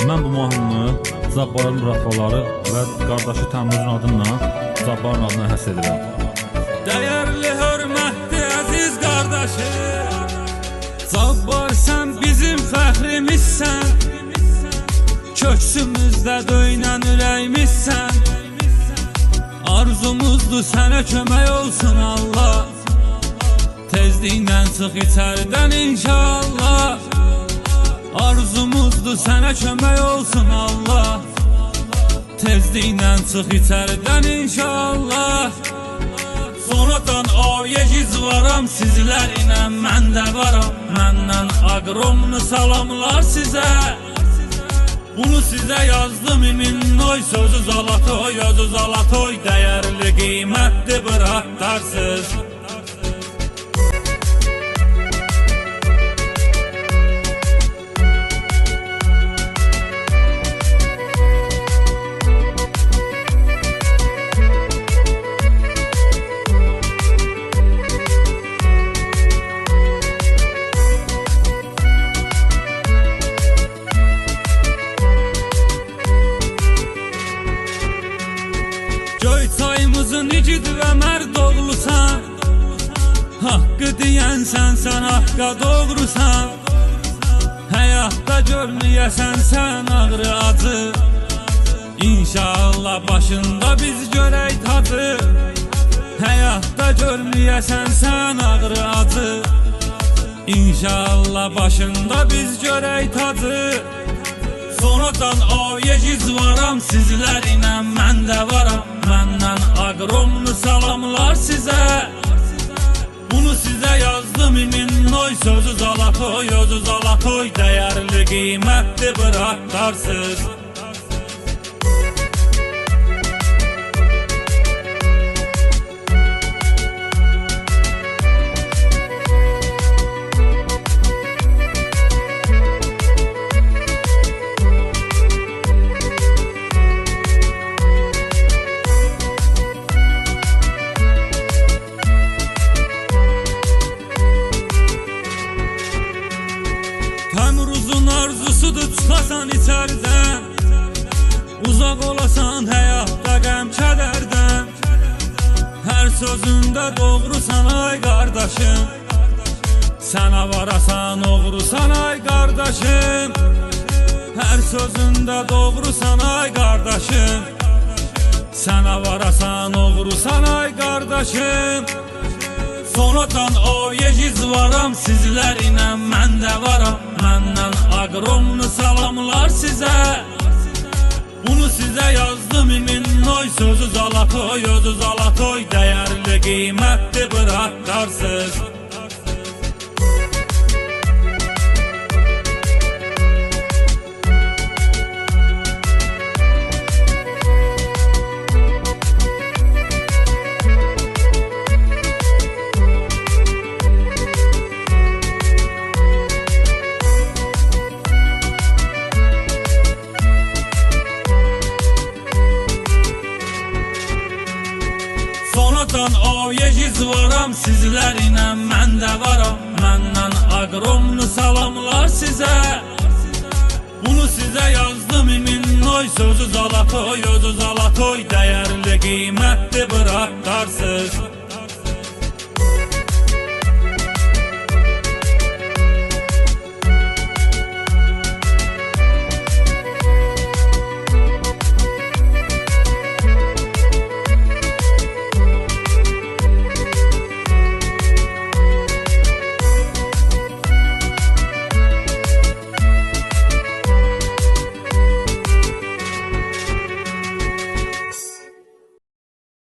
Mən bu mahnını Zabbarın mürafaları və qardaşı Təmruzun adından Zabbarın adına həsr edirəm. Dəyərli, hörmətli, əziz qardaşım, Zabbar, sən bizim fəxrimizsən, köksümüzdə döynən ürəyimizsən. Arzumuzdur sənə kömək olsun Allah, tezliklə çıx içərdən inşallah. Arzumuzdur sənə kömək olsun Allah, tezliklə çıx içərdən inşallah. Sonradan ayegiz varam sizlərlə, mən də varam, məndən aqromlu salamlar sizə. Bunu sizə yazdım iminnoy, sözü zalatoy, özü zalatoy, dəyərli, qiymətli bir haqqdarsız. Çayımızın igid və mərd oğlusan, haqqı deyən sən haqqa doğrusan. Həyatda görməyəsən sən ağrı acı, İnşallah başında biz görək tacı. Həyatda görməyəsən sən ağrı acı, İnşallah başında biz görək tacı. Sonradan ayegiz varam sizlərlə, mən də varam, məndən aqromlu salamlar sizə. Bunu sizə yazdım iminnoy, sözü zalatoy, özü zalatoy, dəyərli, qiymətli bir haqqdarsız. Təmruzun arzusudur çıxasan içərdən, uzaq olasan həyatda qəm kədərdən. Hər sözündə doğrusan ay qardaşım, sən avarasan oğrusan ay qardaşım. Hər sözündə doğrusan ay qardaşım, sən avarasan oğrusan ay qardaşım. Sonradan ayegiz varam sizlərlə, mən də varam, məndən aqromlu salamlar sizə. Bunu sizə yazdım iminnoy, sözü zalatoy, özü zalatoy, dəyərli, qiymətli bir haqqdarsız. Sonradan ayegiz varam sizlərlə, mən də varam, məndən aqromlu salamlar sizə. Bunu sizə yazdım iminnoy, sözü zalatoy, özü zalatoy, dəyərli, qiymətli bir haqqdarsız.